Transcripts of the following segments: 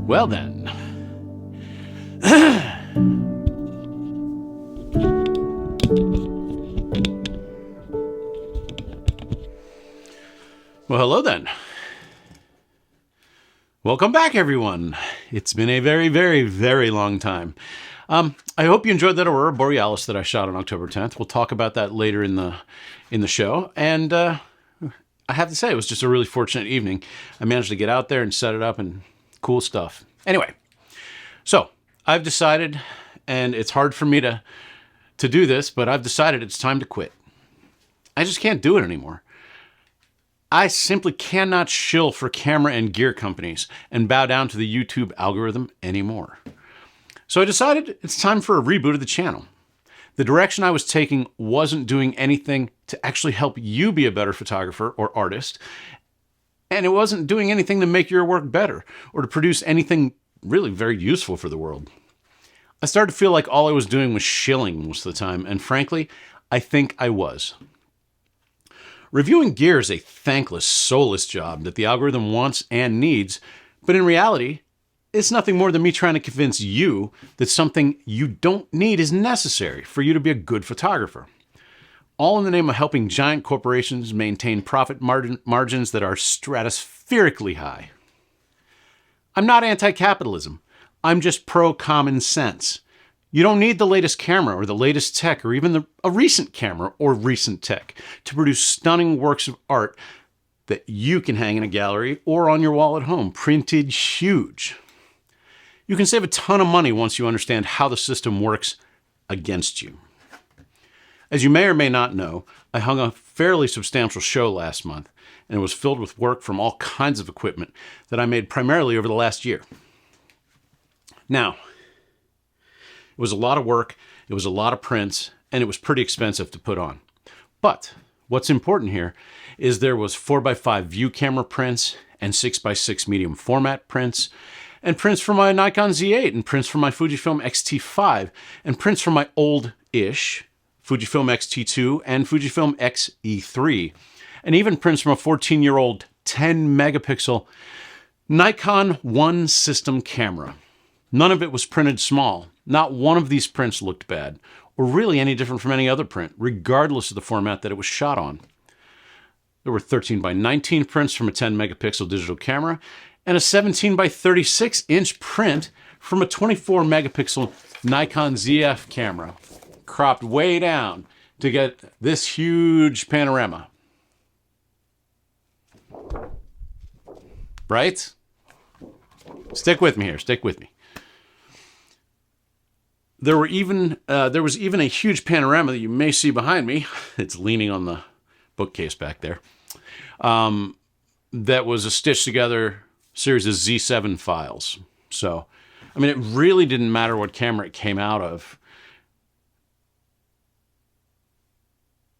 Well then. Well, hello then. Welcome back, everyone. It's been a very, very, very long time. I hope you enjoyed that Aurora Borealis that I shot on October 10th. We'll talk about that later in the show. And I have to say, it was just a really fortunate evening. I managed to get out there and set it up and cool stuff. Anyway, so I've decided, and it's hard for me to do this, but I've decided it's time to quit. I just can't do it anymore. I simply cannot shill for camera and gear companies and bow down to the YouTube algorithm anymore. So I decided it's time for a reboot of the channel. The direction I was taking wasn't doing anything to actually help you be a better photographer or artist, and it wasn't doing anything to make your work better or to produce anything really very useful for the world. I started to feel like all I was doing was shilling most of the time, and frankly, I think I was. Reviewing gear is a thankless, soulless job that the algorithm wants and needs, but in reality, it's nothing more than me trying to convince you that something you don't need is necessary for you to be a good photographer. All in the name of helping giant corporations maintain profit margins that are stratospherically high. I'm not anti-capitalism. I'm just pro-common sense. You don't need the latest camera or the latest tech or even a recent camera or recent tech to produce stunning works of art that you can hang in a gallery or on your wall at home, printed huge. You can save a ton of money once you understand how the system works against you. As you may or may not know, I hung a fairly substantial show last month, and it was filled with work from all kinds of equipment that I made primarily over the last year. Now, it was a lot of work, it was a lot of prints, and it was pretty expensive to put on. But what's important here is there was 4x5 view camera prints and 6x6 medium format prints, and prints from my Nikon Z8, and prints from my Fujifilm X-T5, and prints from my old-ish Fujifilm X-T2 and Fujifilm X-E3, and even prints from a 14-year-old 10-megapixel Nikon One system camera. None of it was printed small. Not one of these prints looked bad, or really any different from any other print, regardless of the format that it was shot on. There were 13x19 prints from a 10-megapixel digital camera, and a 17x36-inch print from a 24-megapixel Nikon ZF camera, cropped way down to get this huge panorama. Right? Stick with me here, stick with me. There was even a huge panorama that you may see behind me. It's leaning on the bookcase back there. That was a stitched together series of Z7 files. So, I mean, it really didn't matter what camera it came out of.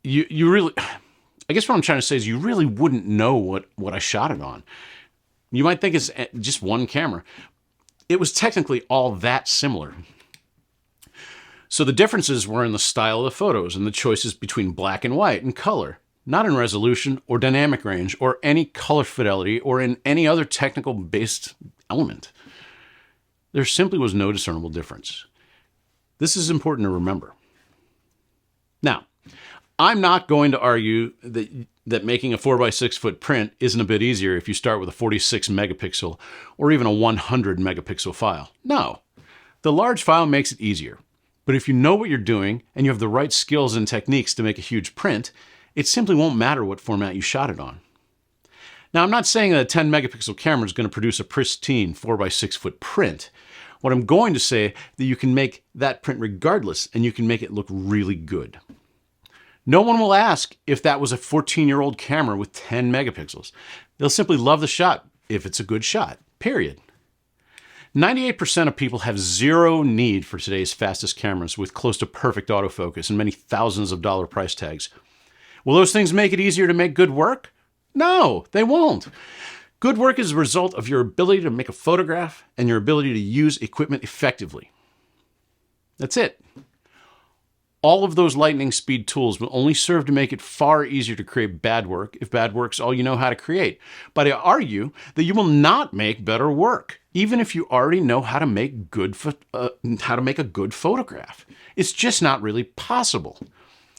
You really, I guess what I'm trying to say is you really wouldn't know what I shot it on. You might think it's just one camera. It was technically all that similar. So the differences were in the style of the photos and the choices between black and white and color, not in resolution or dynamic range or any color fidelity or in any other technical based element. There simply was no discernible difference. This is important to remember. Now, I'm not going to argue that making a 4x6 foot print isn't a bit easier if you start with a 46 megapixel or even a 100 megapixel file. No, the large file makes it easier. But if you know what you're doing and you have the right skills and techniques to make a huge print, it simply won't matter what format you shot it on. Now, I'm not saying that a 10 megapixel camera is going to produce a pristine 4x6 foot print. What I'm going to say is that you can make that print regardless and you can make it look really good. No one will ask if that was a 14-year-old camera with 10 megapixels. They'll simply love the shot if it's a good shot, period. 98% of people have zero need for today's fastest cameras with close to perfect autofocus and many thousands of dollar price tags. Will those things make it easier to make good work? No, they won't. Good work is a result of your ability to make a photograph and your ability to use equipment effectively. That's it. All of those lightning speed tools will only serve to make it far easier to create bad work if bad work's all you know how to create. But I argue that you will not make better work, even if you already know how to make a good photograph. It's just not really possible.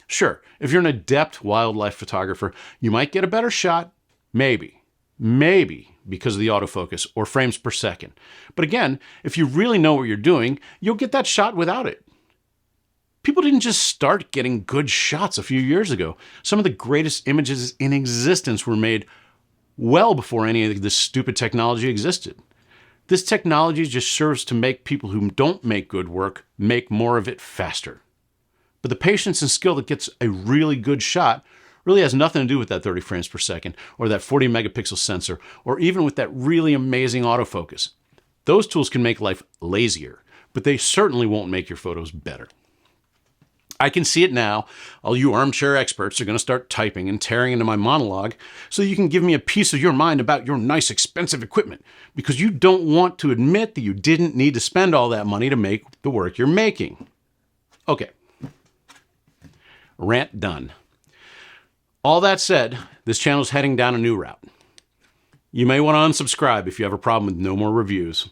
Sure, if you're an adept wildlife photographer, you might get a better shot, maybe because of the autofocus or frames per second. But again, if you really know what you're doing, you'll get that shot without it. People didn't just start getting good shots a few years ago. Some of the greatest images in existence were made well before any of this stupid technology existed. This technology just serves to make people who don't make good work make more of it faster. But the patience and skill that gets a really good shot really has nothing to do with that 30 frames per second or that 40 megapixel sensor or even with that really amazing autofocus. Those tools can make life lazier, but they certainly won't make your photos better. I can see it now. All you armchair experts are going to start typing and tearing into my monologue so you can give me a piece of your mind about your nice, expensive equipment because you don't want to admit that you didn't need to spend all that money to make the work you're making. Okay. Rant done. All that said, this channel is heading down a new route. You may want to unsubscribe if you have a problem with no more reviews.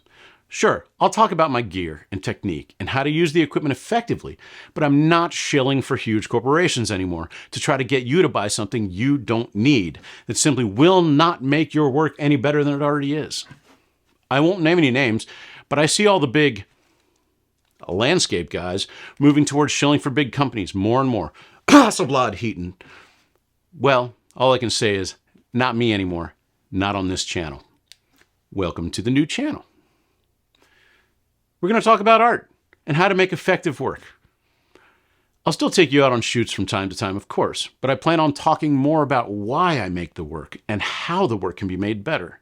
Sure, I'll talk about my gear and technique and how to use the equipment effectively, but I'm not shilling for huge corporations anymore to try to get you to buy something you don't need that simply will not make your work any better than it already is. I won't name any names, but I see all the big landscape guys moving towards shilling for big companies more and more. Hasselblad Heaton. Well, all I can say is, not me anymore. Not on this channel. Welcome to the new channel. We're going to talk about art and how to make effective work. I'll still take you out on shoots from time to time, of course, but I plan on talking more about why I make the work and how the work can be made better.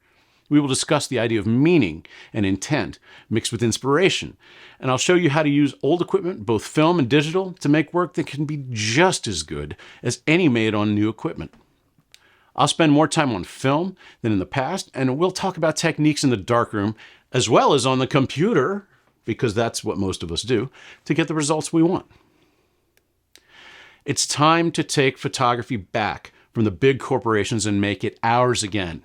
We will discuss the idea of meaning and intent mixed with inspiration, and I'll show you how to use old equipment, both film and digital, to make work that can be just as good as any made on new equipment. I'll spend more time on film than in the past, and we'll talk about techniques in the darkroom as well as on the computer, because that's what most of us do, to get the results we want. It's time to take photography back from the big corporations and make it ours again.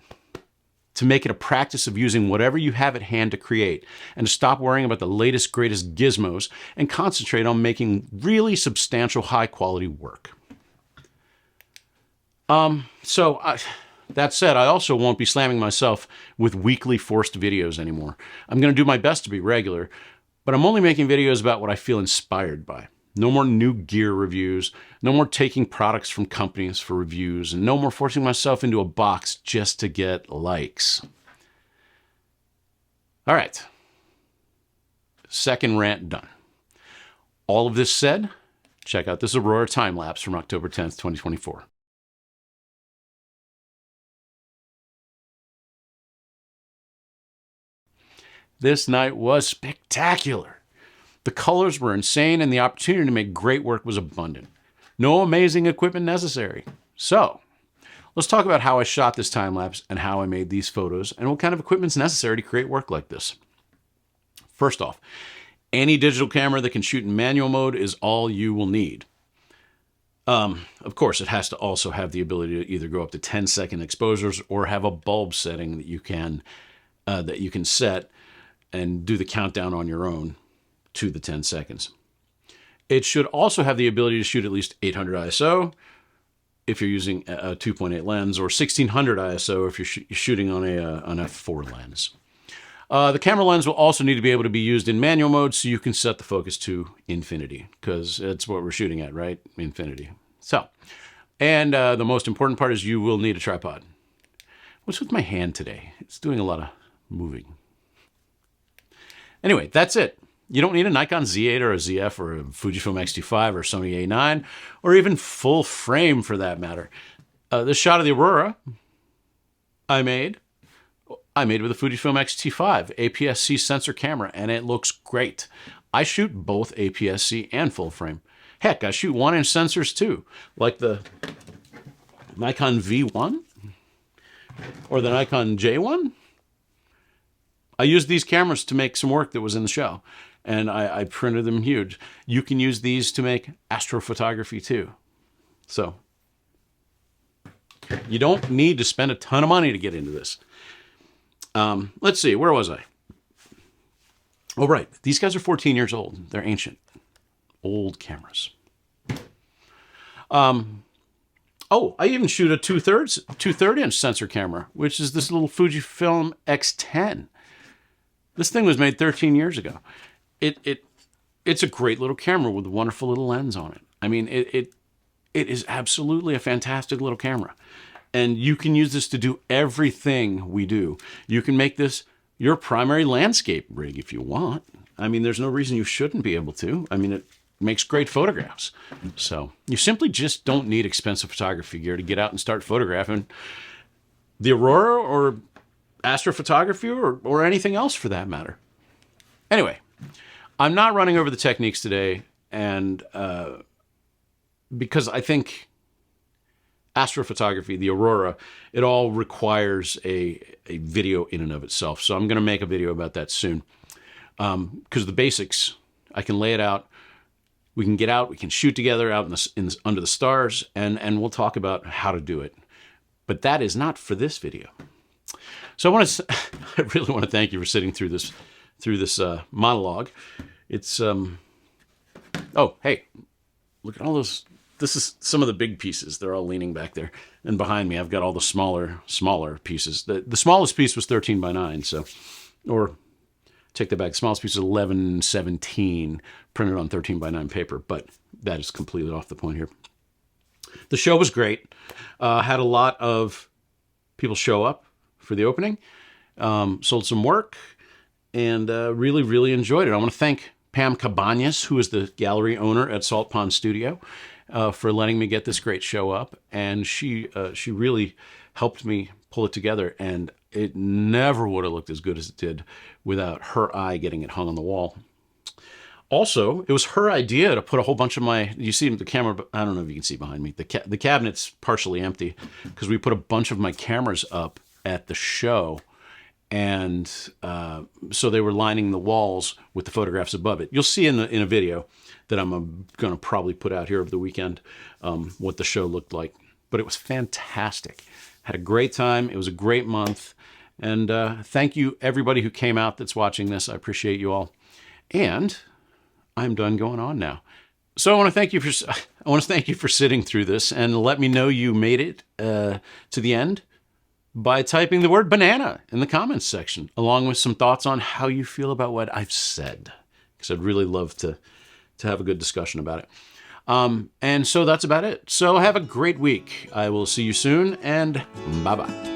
To make it a practice of using whatever you have at hand to create, and to stop worrying about the latest, greatest gizmos and concentrate on making really substantial, high-quality work. That said, I also won't be slamming myself with weekly forced videos anymore. I'm going to do my best to be regular, but I'm only making videos about what I feel inspired by. No more new gear reviews, no more taking products from companies for reviews, and no more forcing myself into a box just to get likes. All right. Second rant done. All of this said, check out this Aurora time lapse from October 10th, 2024. This night was spectacular. The colors were insane and the opportunity to make great work was abundant. No amazing equipment necessary. So, let's talk about how I shot this time lapse and how I made these photos and what kind of equipment's necessary to create work like this. First off, any digital camera that can shoot in manual mode is all you will need. Of course, it has to also have the ability to either go up to 10-second exposures or have a bulb setting that you can set and do the countdown on your own to the 10 seconds. It should also have the ability to shoot at least 800 ISO if you're using a 2.8 lens, or 1600 ISO if you're shooting on an f4 lens. The camera lens will also need to be able to be used in manual mode, so you can set the focus to infinity, because it's what we're shooting at, right? Infinity. So, and the most important part is you will need a tripod. What's with my hand today? It's doing a lot of moving. Anyway, that's it. You don't need a Nikon Z8 or a ZF or a Fujifilm X-T5 or Sony A9 or even full frame for that matter. This shot of the Aurora I made with a Fujifilm X-T5 APS-C sensor camera, and it looks great. I shoot both APS-C and full frame. Heck, I shoot 1-inch sensors too, like the Nikon V1 or the Nikon J1. I used these cameras to make some work that was in the show. and I printed them huge. You can use these to make astrophotography too. So you don't need to spend a ton of money to get into this. Let's see, where was I? Oh, right. These guys are 14 years old. They're ancient. Old cameras. Oh, I even shoot a 2/3 inch sensor camera, which is this little Fujifilm X10. This thing was made 13 years ago. It's a great little camera with a wonderful little lens on it. I mean, it is absolutely a fantastic little camera. And you can use this to do everything we do. You can make this your primary landscape rig if you want. I mean, there's no reason you shouldn't be able to. I mean, it makes great photographs. So you simply just don't need expensive photography gear to get out and start photographing the Aurora or astrophotography or anything else for that matter. Anyway, I'm not running over the techniques today, and because I think astrophotography, the Aurora, it all requires a video in and of itself. So I'm going to make a video about that soon. Because the basics, I can lay it out. We can get out, we can shoot together out under the stars, and we'll talk about how to do it. But that is not for this video. So I really want to thank you for sitting through this monologue. It's oh, hey, look at all those. This is some of the big pieces. They're all leaning back there, and behind me I've got all the smaller pieces. The smallest piece was 13 by 9, so, or take that back. The smallest piece is 11/17, printed on 13 by 9 paper, but that is completely off the point here. The show was great. Had a lot of people show up for the opening. Sold some work, and really, really enjoyed it. I want to thank Pam Cabanas, who is the gallery owner at Salt Pond Studio, for letting me get this great show up. And she really helped me pull it together, and it never would have looked as good as it did without her eye getting it hung on the wall. Also, it was her idea to put a whole bunch of you see the camera, I don't know if you can see behind me, the cabinet's partially empty because we put a bunch of my cameras up at the show, and so they were lining the walls with the photographs above it. You'll see in a video that I'm going to probably put out here over the weekend what the show looked like. But it was fantastic. Had a great time. It was a great month. And thank you, everybody who came out that's watching this. I appreciate you all. And I'm done going on now. So I want to thank you for sitting through this, and let me know you made it to the end by typing the word banana in the comments section, along with some thoughts on how you feel about what I've said, because I'd really love to have a good discussion about it. And so that's about it. So have a great week. I will see you soon, and bye-bye.